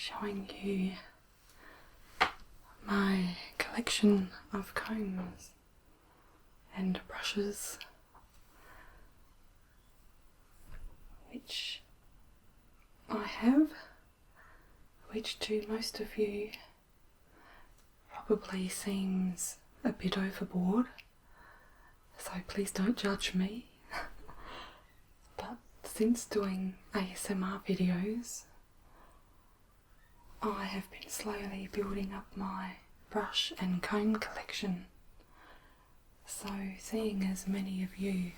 showing you my collection of combs and brushes, which I have, which to most of you probably seems a bit overboard, so please don't judge me. But since doing ASMR videos, I have been slowly building up my brush and comb collection. So seeing as many of you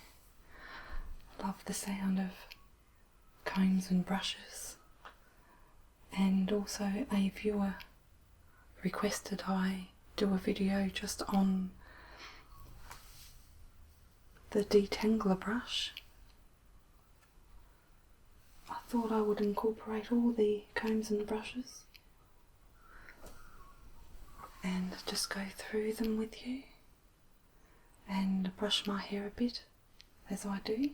love the sound of combs and brushes, and also a viewer requested I do a video just on the Detangler brush, I thought I would incorporate all the combs and brushes and just go through them with you and brush my hair a bit as I do.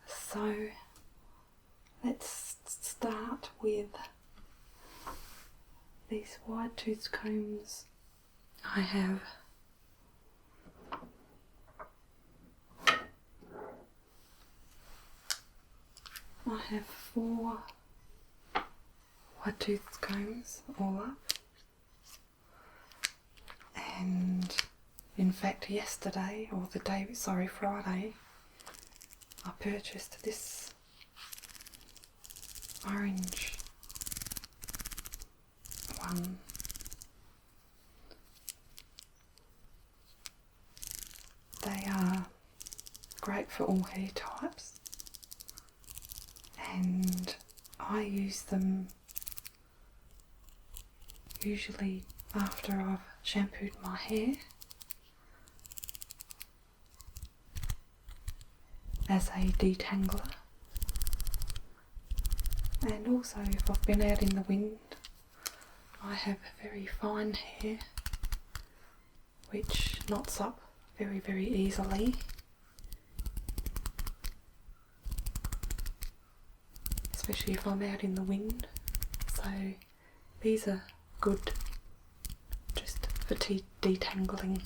So let's start with these wide tooth combs. I have four wide tooth combs all up, and in fact yesterday, or Friday, I purchased this orange one. They are great for all hair types, and I use them usually after I've shampooed my hair as a detangler, and also if I've been out in the wind. I have very fine hair which knots up very, very easily, especially if I'm out in the wind. So these are good just for detangling.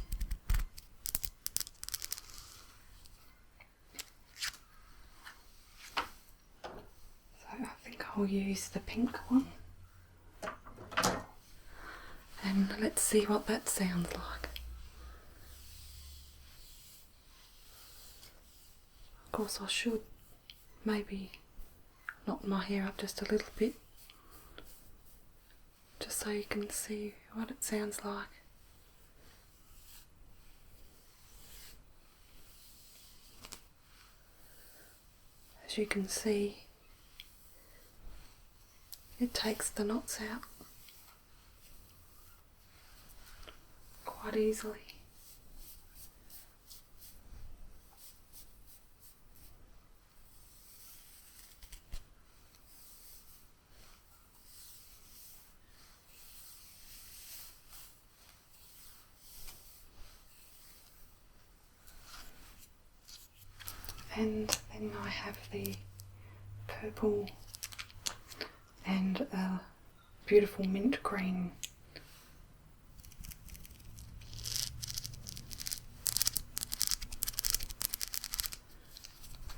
So I think I'll use the pink one, and let's see what that sounds like. Of course I should maybe knot my hair up just a little bit, just so you can see what it sounds like. As you can see, it takes the knots out quite easily. And then I have the purple and a beautiful mint green.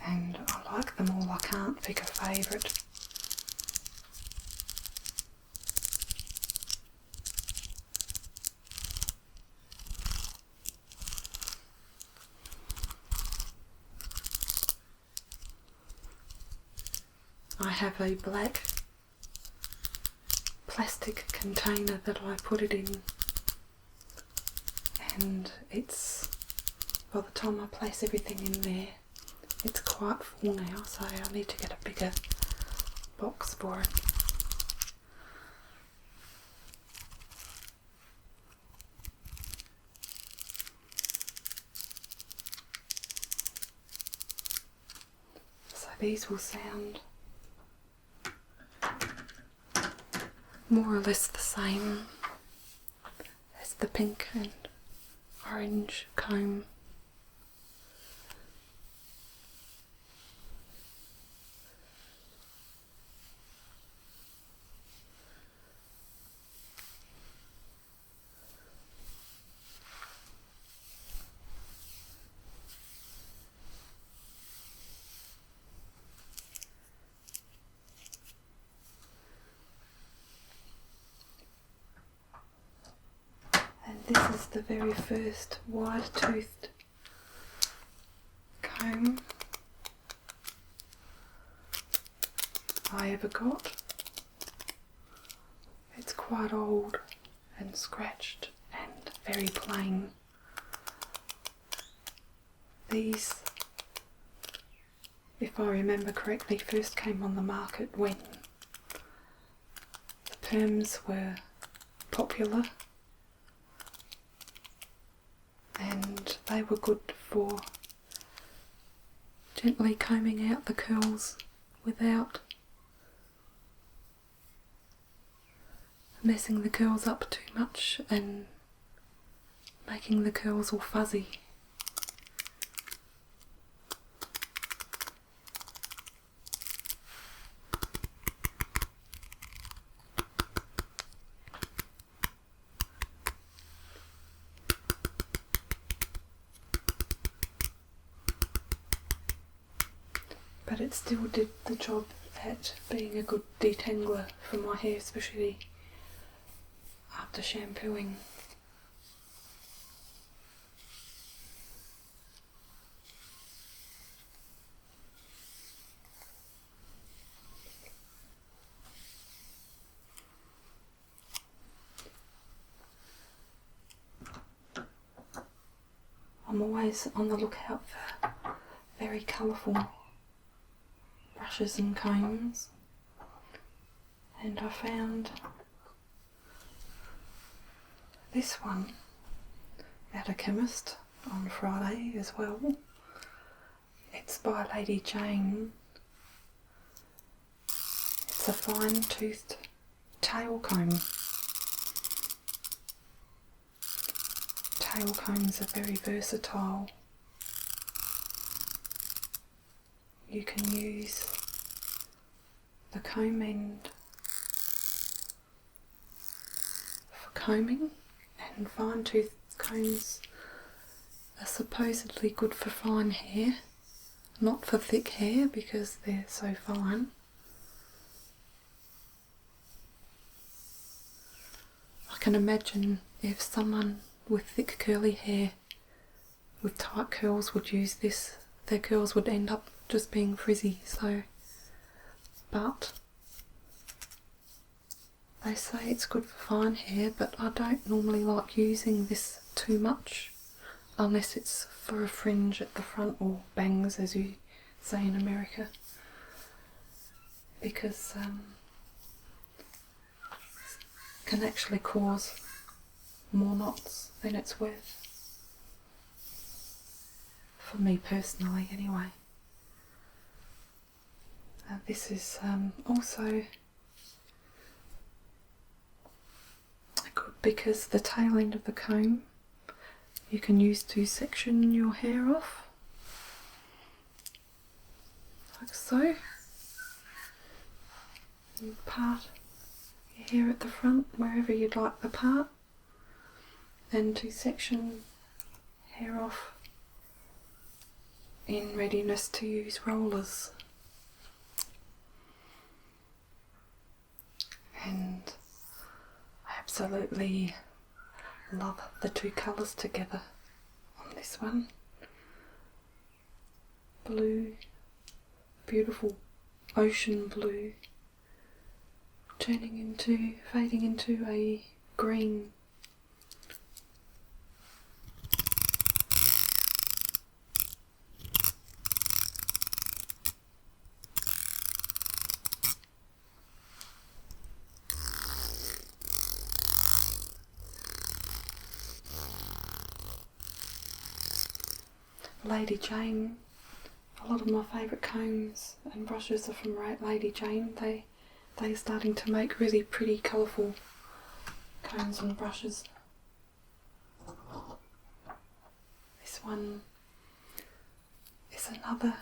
And I like them all, I can't pick a favourite. I have a black plastic container that I put it in, and it's, by the time I place everything in there, it's quite full now, so I need to get a bigger box for it. So these will sound more or less the same as the pink and orange comb. This is the very first wide-toothed comb I ever got. It's quite old and scratched and very plain. These, if I remember correctly, first came on the market when the perms were popular, and they were good for gently combing out the curls without messing the curls up too much and making the curls all fuzzy. But it still did the job at being a good detangler for my hair, especially after shampooing. I'm always on the lookout for very colourful brushes and combs, and I found this one at a chemist on Friday as well. It's by Lady Jane. It's a fine-toothed tail comb. Tail combs are very versatile. You can use the comb end for combing, and fine-toothed combs are supposedly good for fine hair, not for thick hair because they're so fine. I can imagine if someone with thick curly hair with tight curls would use this, their curls would end up just being frizzy. So, but they say it's good for fine hair, but I don't normally like using this too much unless it's for a fringe at the front, or bangs as you say in America, because it can actually cause more knots than it's worth, for me personally anyway. This is also good because the tail end of the comb you can use to section your hair off, like so. You part your hair at the front wherever you'd like the part, and to section hair off in readiness to use rollers. And I absolutely love the two colours together on this one. Blue, beautiful ocean blue, fading into a green. Lady Jane, a lot of my favourite combs and brushes are from Lady Jane. They're starting to make really pretty colourful combs and brushes. This one is another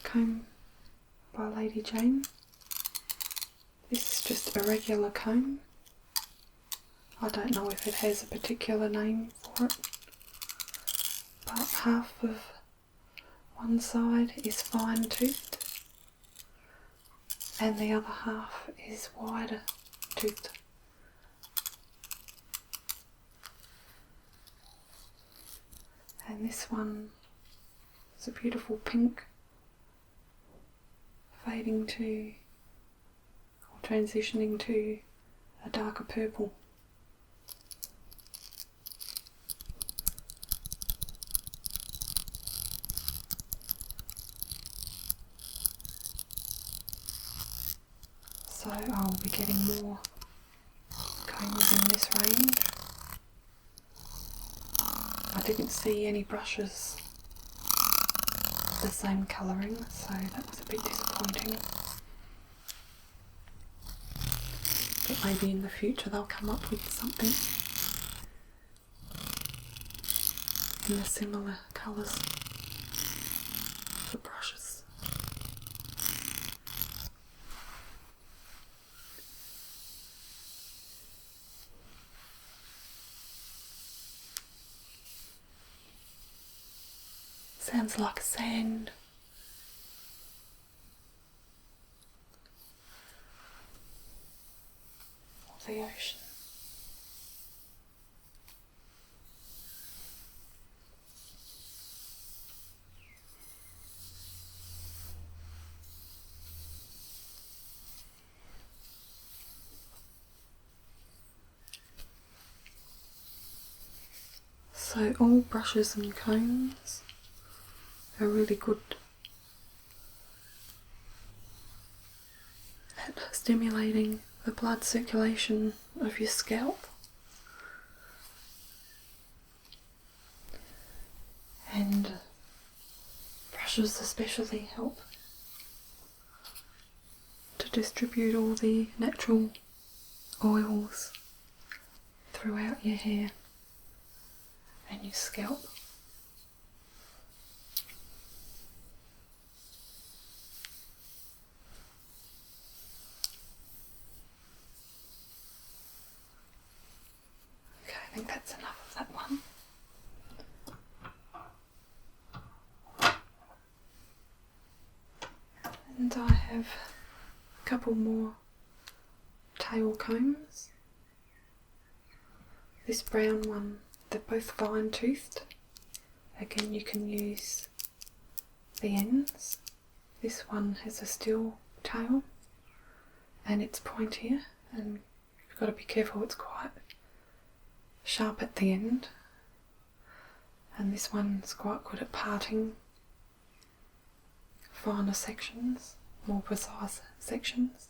comb by Lady Jane. This is just a regular comb. I don't know if it has a particular name for it, but half of one side is fine-toothed and the other half is wider toothed. And this one is a beautiful pink, fading to, or transitioning to, a darker purple. So I'll be getting more combs in this range. I didn't see any brushes the same colouring, so that was a bit disappointing. But maybe in the future they'll come up with something in the similar colours for brushes. Sounds like sand. Or the ocean. So all brushes and combs are really good at stimulating the blood circulation of your scalp, and brushes especially help to distribute all the natural oils throughout your hair and your scalp. Okay, I think that's enough of that one. And I have a couple more tail combs. This brown one, they're both fine toothed. Again, you can use the ends. This one has a steel tail and it's pointier, and you've got to be careful, it's quite sharp at the end. And this one's quite good at parting finer sections, more precise sections.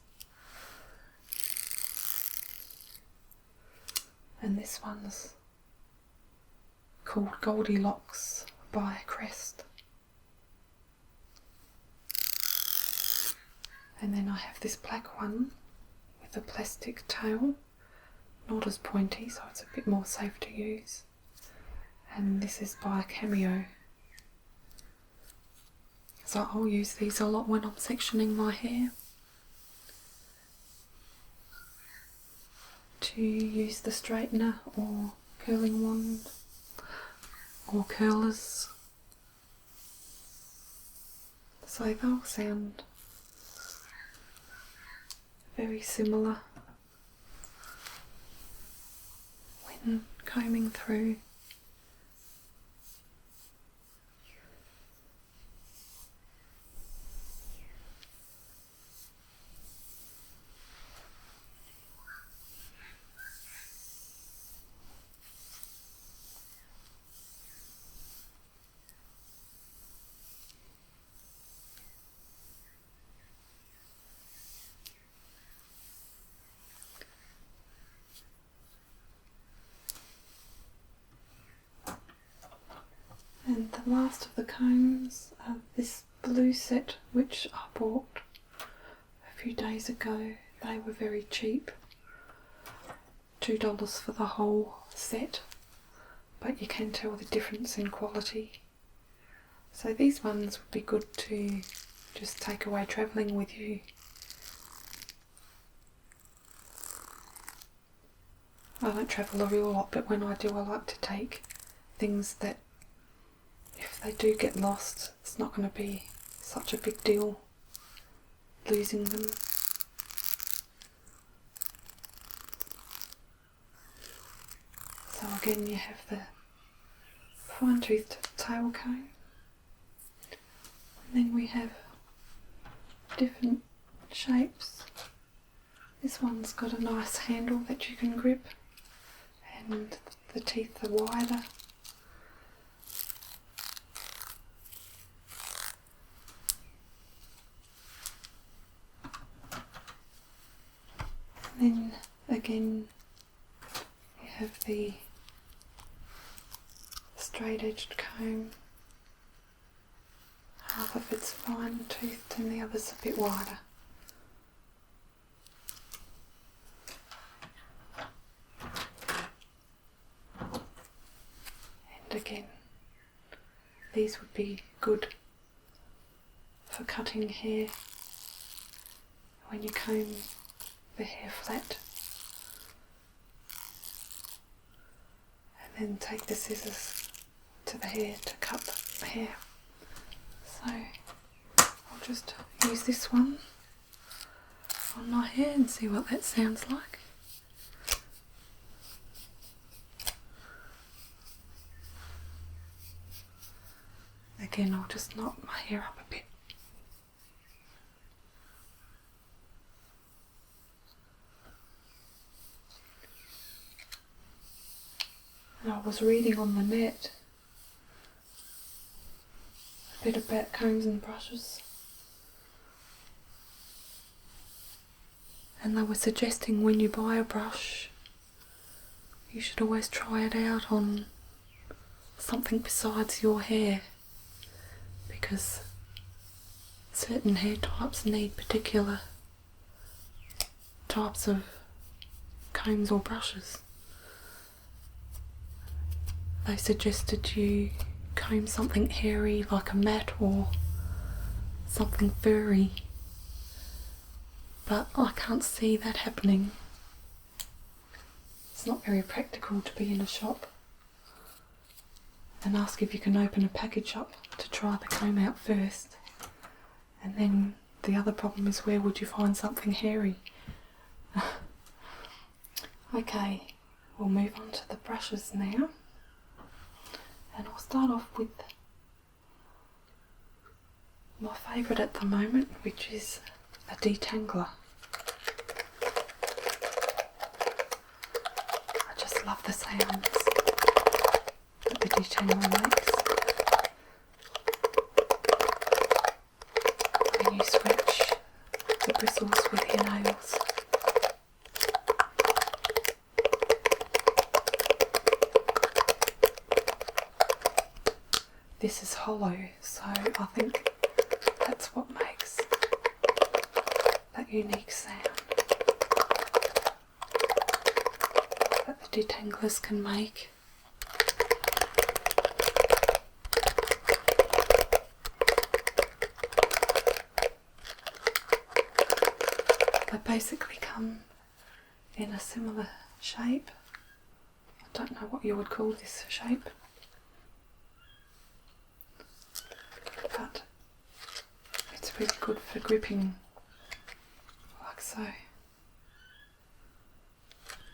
And this one's called Goldilocks by Crest. And then I have this black one with a plastic tail, not as pointy, so it's a bit more safe to use. And this is by Cameo. So I'll use these a lot when I'm sectioning my hair, to use the straightener or curling wand or curlers. So they'll sound very similar when combing through. And the last of the combs are this blue set, which I bought a few days ago. They were very cheap, $2 for the whole set, but you can tell the difference in quality. So these ones would be good to just take away travelling with you. I don't travel a real lot, but when I do, I like to take things that, if they do get lost, it's not going to be such a big deal losing them. So again, you have the fine-toothed tail comb. And then we have different shapes. This one's got a nice handle that you can grip, and the teeth are wider. And then again you have the straight edged comb. Half of it's fine toothed and the other's a bit wider. And again, these would be good for cutting hair when you comb the hair flat. And then take the scissors to the hair to cut the hair. So I'll just use this one on my hair and see what that sounds like. Again, I'll just knot my hair up a bit. And I was reading on the net a bit about combs and brushes, and they were suggesting when you buy a brush you should always try it out on something besides your hair, because certain hair types need particular types of combs or brushes. They suggested you comb something hairy like a mat or something furry, but I can't see that happening. It's not very practical to be in a shop and ask if you can open a package up to try the comb out first, and then the other problem is, where would you find something hairy? Okay, we'll move on to the brushes now. And I'll start off with my favourite at the moment, which is a Detangler. I just love the sounds that the Detangler makes when you scratch the bristles with your nails. This is hollow, so I think that's what makes that unique sound that the detanglers can make. They basically come in a similar shape. I don't know what you would call this shape, but it's really good for gripping, like so.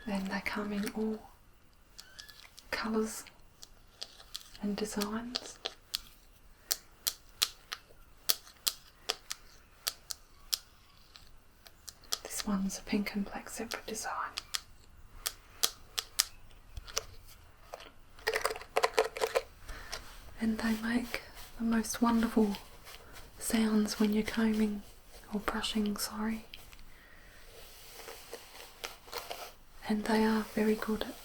And they come in all colours and designs. This one's a pink and black separate design. And they make the most wonderful sounds when you're combing or brushing, sorry. And they are very good at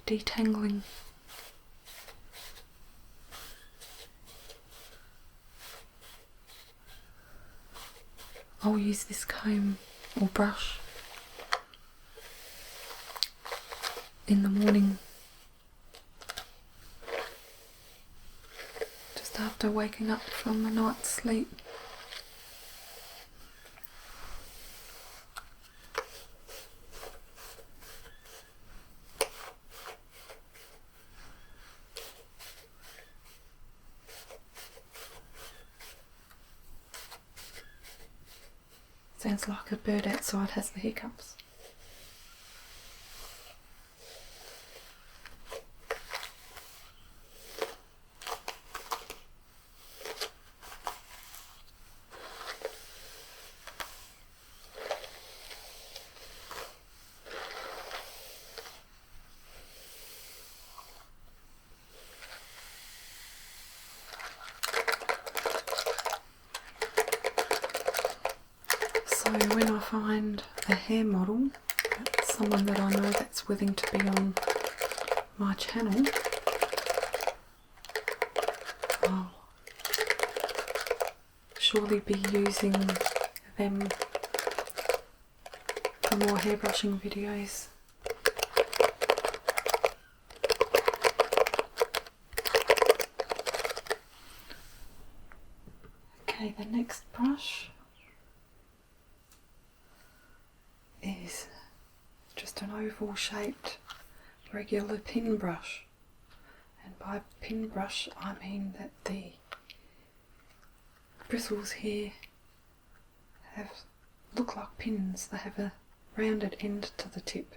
detangling. I'll use this comb or brush in the morning, just after waking up from a night's sleep. Sounds like a bird outside has the hiccups. when I find a hair model, someone that I know that's willing to be on my channel, I'll surely be using them for more hairbrushing videos. Okay, the next brush is just an oval shaped regular pin brush, and by pin brush I mean that the bristles here look like pins. They have a rounded end to the tip,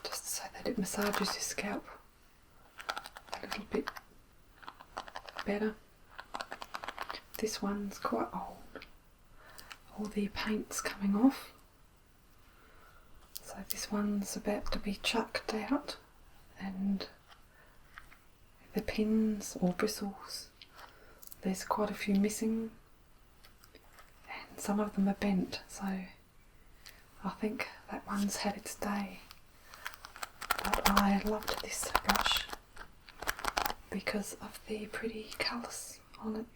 just so that it massages your scalp a little bit better. This one's quite old, all the paint's coming off, so this one's about to be chucked out, and the pins or bristles, there's quite a few missing and some of them are bent, so I think that one's had its day. But I loved this brush because of the pretty colours on it.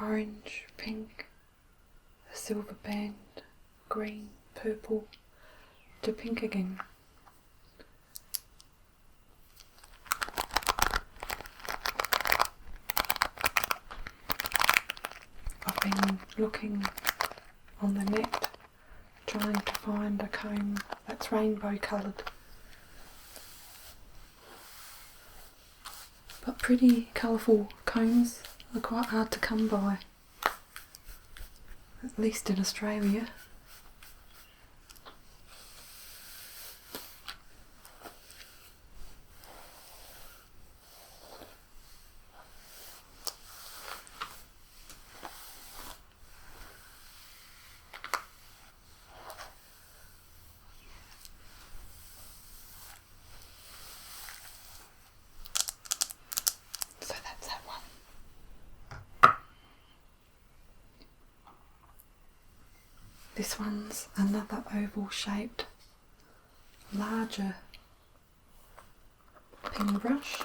Orange, pink, a silver band, green, purple, to pink again. I've been looking on the net trying to find a comb that's rainbow coloured, but pretty colourful combs are quite hard to come by, at least in Australia. So that's that one. This one's another oval shaped, larger pin brush.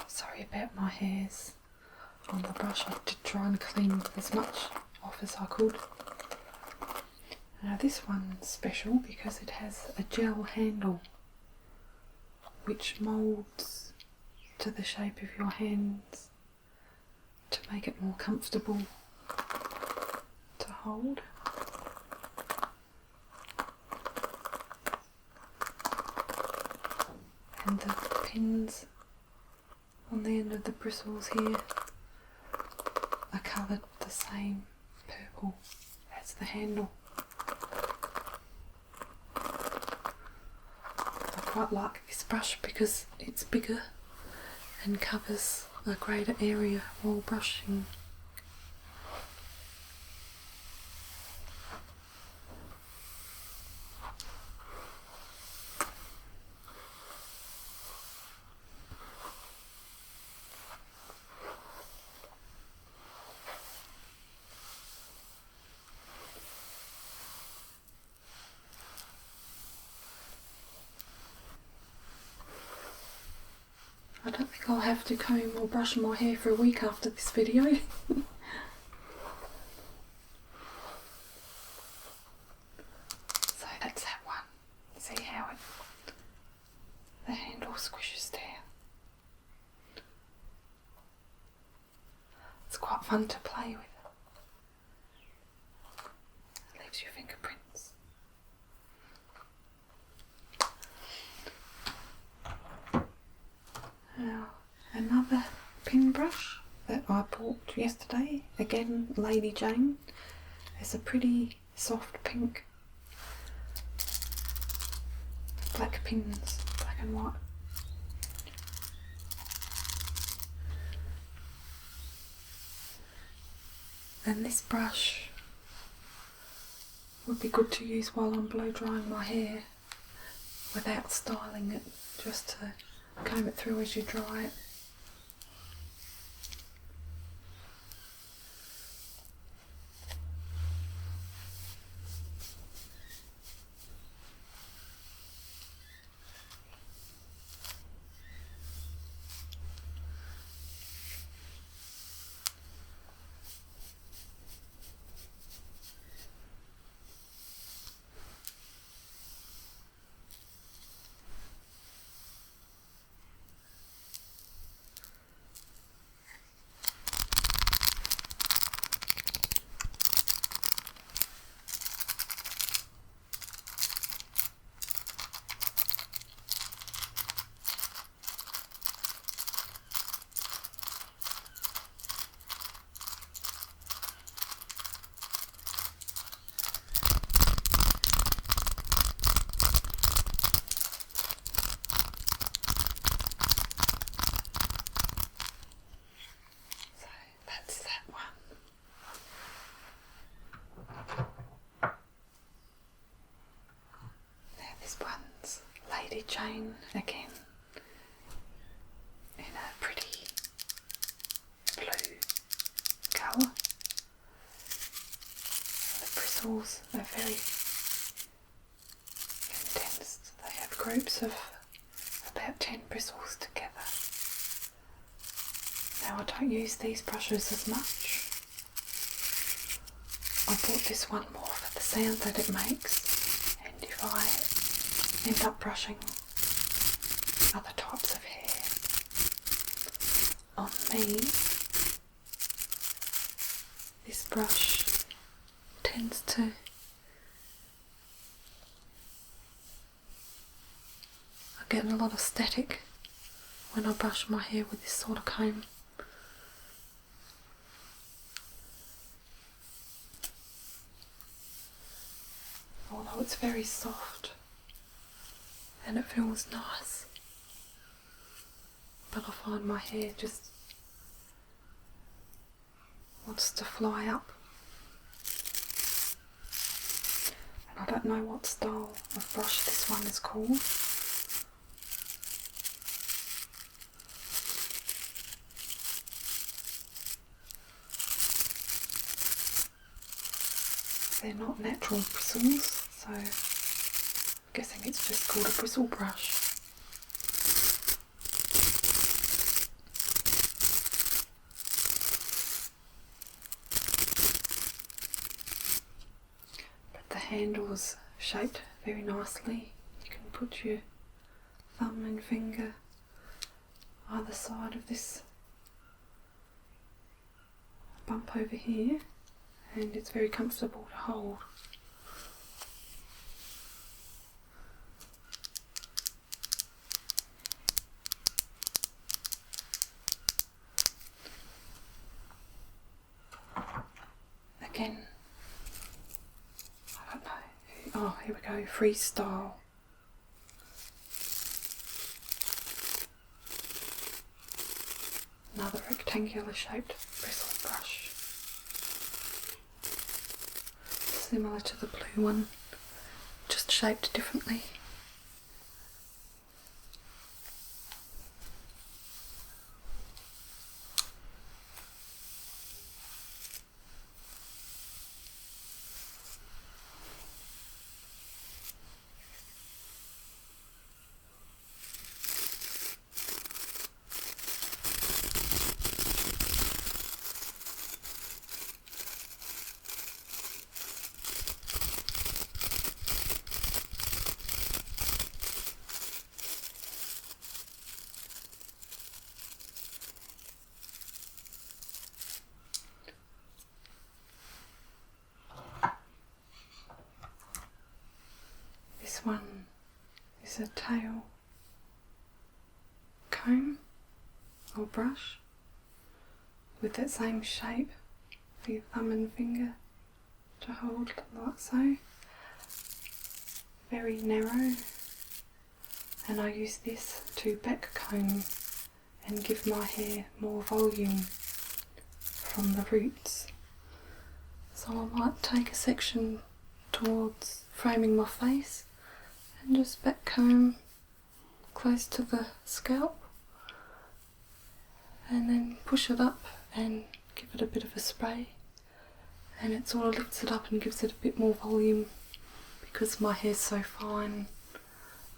Sorry about my hairs on the brush. I did try and clean as much off as I could. Now this one's special because it has a gel handle which moulds to the shape of your hands to make it more comfortable to hold. And the pins on the end of the bristles here are coloured the same purple as the handle. I quite like this brush because it's bigger and covers a greater area while brushing. I don't think I'll have to comb or brush my hair for a week after this video. So that's that one. See how the handle squishes down. It's quite fun to play with. It leaves your fingerprints. Now, another pin brush that I bought yesterday, again Lady Jane. It's a pretty soft pink, black pins, black and white. And this brush would be good to use while I'm blow drying my hair without styling it, just to comb it through as you dry it. daisy chain again in a pretty blue colour. The bristles are very condensed. They have groups of about 10 bristles together. Now I don't use these brushes as much. I bought this one more for the sound that it makes, and if I end up brushing other types of hair on me, this brush tends to I get a lot of static when I brush my hair with this sort of comb. Although it's very soft and it feels nice, but I find my hair just wants to fly up. And I don't know what style of brush this one is called. They're not natural bristles, so I'm guessing it's just called a bristle brush. But the handle's shaped very nicely. You can put your thumb and finger either side of this bump over here, and it's very comfortable to hold. Again, I don't know. Oh, here we go, freestyle. Another rectangular shaped bristle brush. Similar to the blue one, just shaped differently. This one is a tail comb or brush with that same shape for your thumb and finger to hold like so. Very narrow, and I use this to backcomb and give my hair more volume from the roots. So I might take a section towards framing my face and just backcomb close to the scalp, and then push it up and give it a bit of a spray, and it sort of lifts it up and gives it a bit more volume. Because my hair's so fine,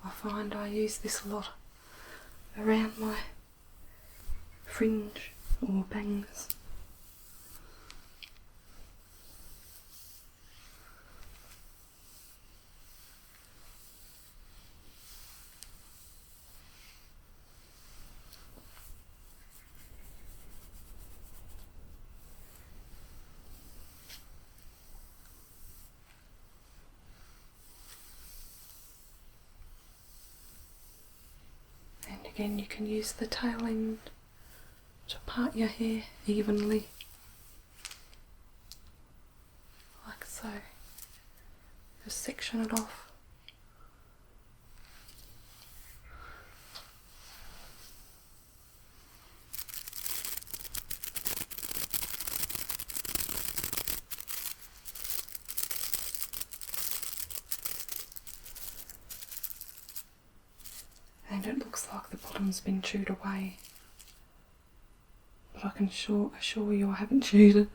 I find I use this a lot around my fringe or bangs. Again, you can use the tail end to part your hair evenly, like so. Just section it off. like the bottom's been chewed away. But I can assure you I haven't chewed it.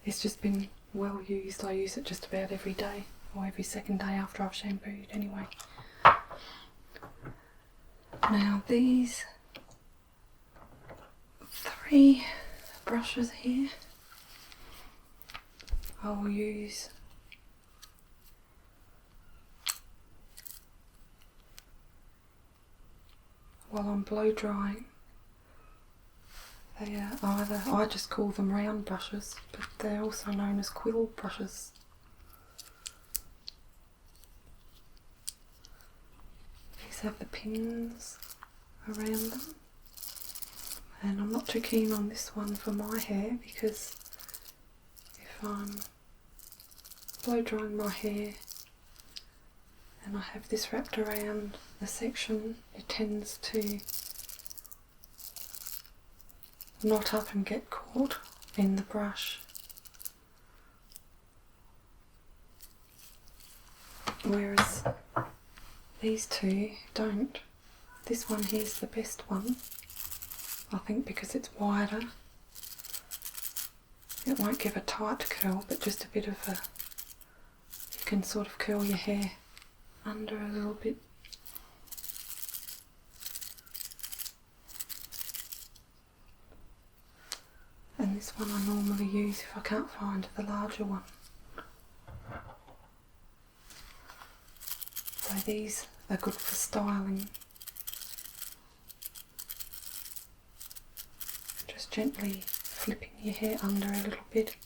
It's just been well used. I use it just about every day, or every second day after I've shampooed anyway. Now these 3 brushes here I will use while I'm blow drying. They are either, I just call them round brushes, but they're also known as quill brushes. These have the pins around them, and I'm not too keen on this one for my hair because if I'm blow drying my hair and I have this wrapped around the section, it tends to knot up and get caught in the brush. Whereas these 2 don't. This one here's the best one, I think, because it's wider. It won't give a tight curl, but just a bit of a, you can sort of curl your hair under a little bit. And this one I normally use if I can't find the larger one. So these are good for styling. Just gently flipping your hair under a little bit,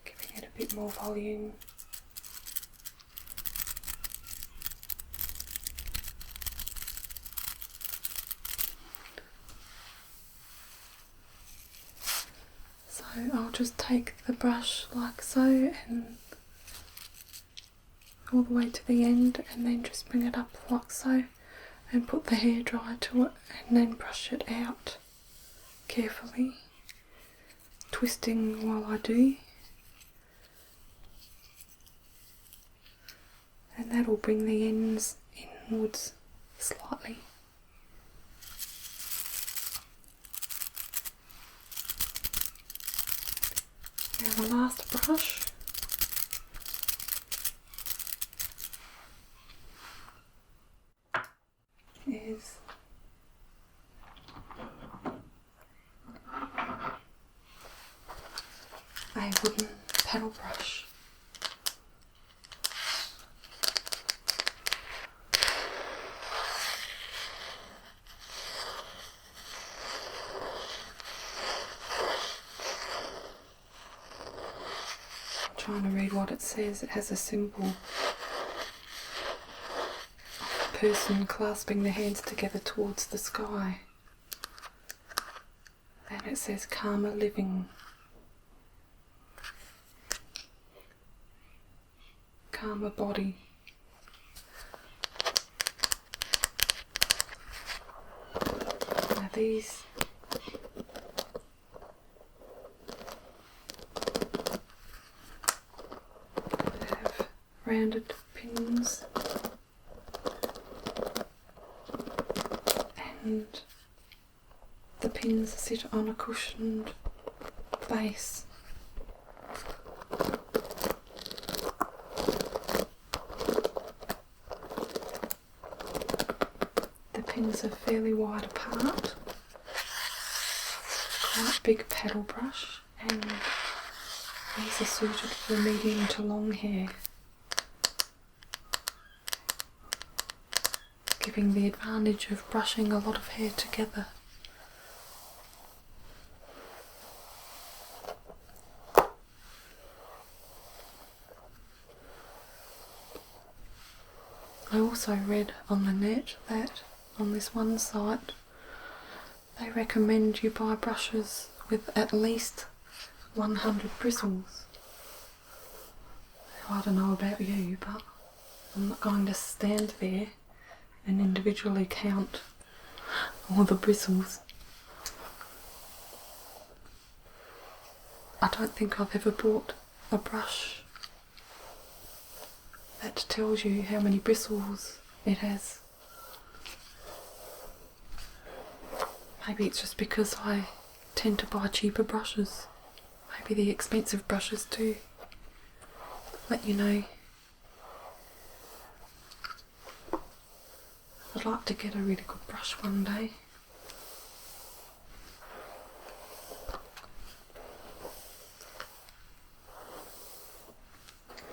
giving it a bit more volume. So I'll just take the brush like so and all the way to the end, and then just bring it up like so and put the hairdryer to it, and then brush it out carefully, twisting while I do, and that'll bring the ends inwards slightly. Now the last brush is a wooden paddle brush. I'm trying to read what it says. It has a symbol of a person clasping their hands together towards the sky, and it says calmer living. Calmer body. Now these have rounded pins and the pins sit on a cushioned base. The pins are fairly wide apart, quite big paddle brush, and these are suited for medium to long hair, giving the advantage of brushing a lot of hair together. I also read on the net that on this one site they recommend you buy brushes with at least 100 bristles. I don't know about you, but I'm not going to stand there and individually count all the bristles. I don't think I've ever bought a brush that tells you how many bristles it has. Maybe it's just because I tend to buy cheaper brushes. Maybe the expensive brushes do let you know. I'd like to get a really good brush one day.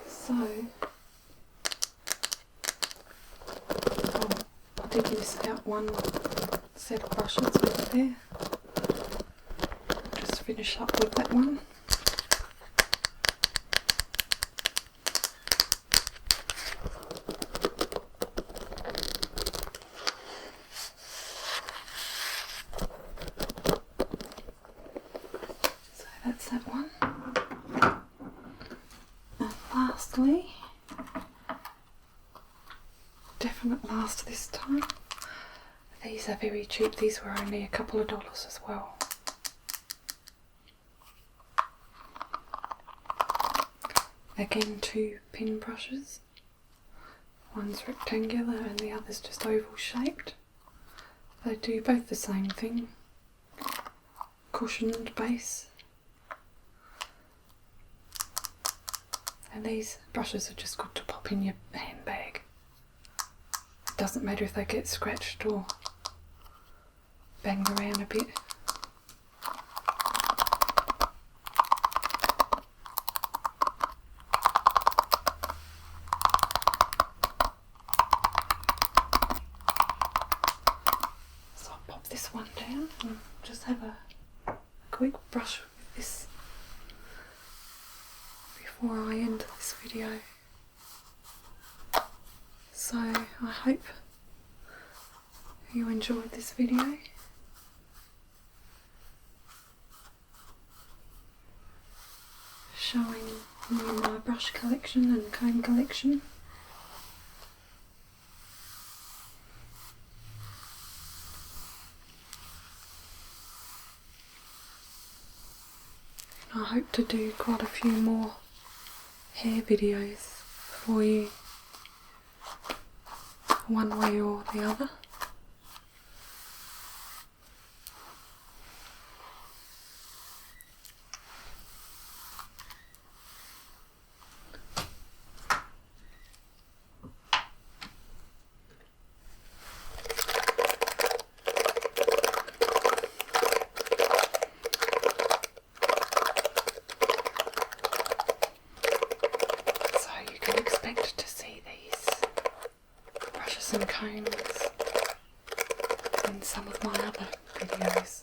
So, I did miss out one set of brushes over there. Just finish up with that one. So that's that one. And lastly, definite last this time, these are very cheap. These were only a couple of dollars as well. Again, two pin brushes. One's rectangular and the other's just oval shaped. They do both the same thing. Cushioned base. And these brushes are just good to pop in your handbag. It doesn't matter if they get scratched or banged around a bit. So I'll pop this one down and just have a quick brush with this before I end this video. So I hope you enjoyed this video. Showing you my brush collection and comb collection. I hope to do quite a few more hair videos for you, one way or the other. Expect to see these brushes and combs in some of my other videos.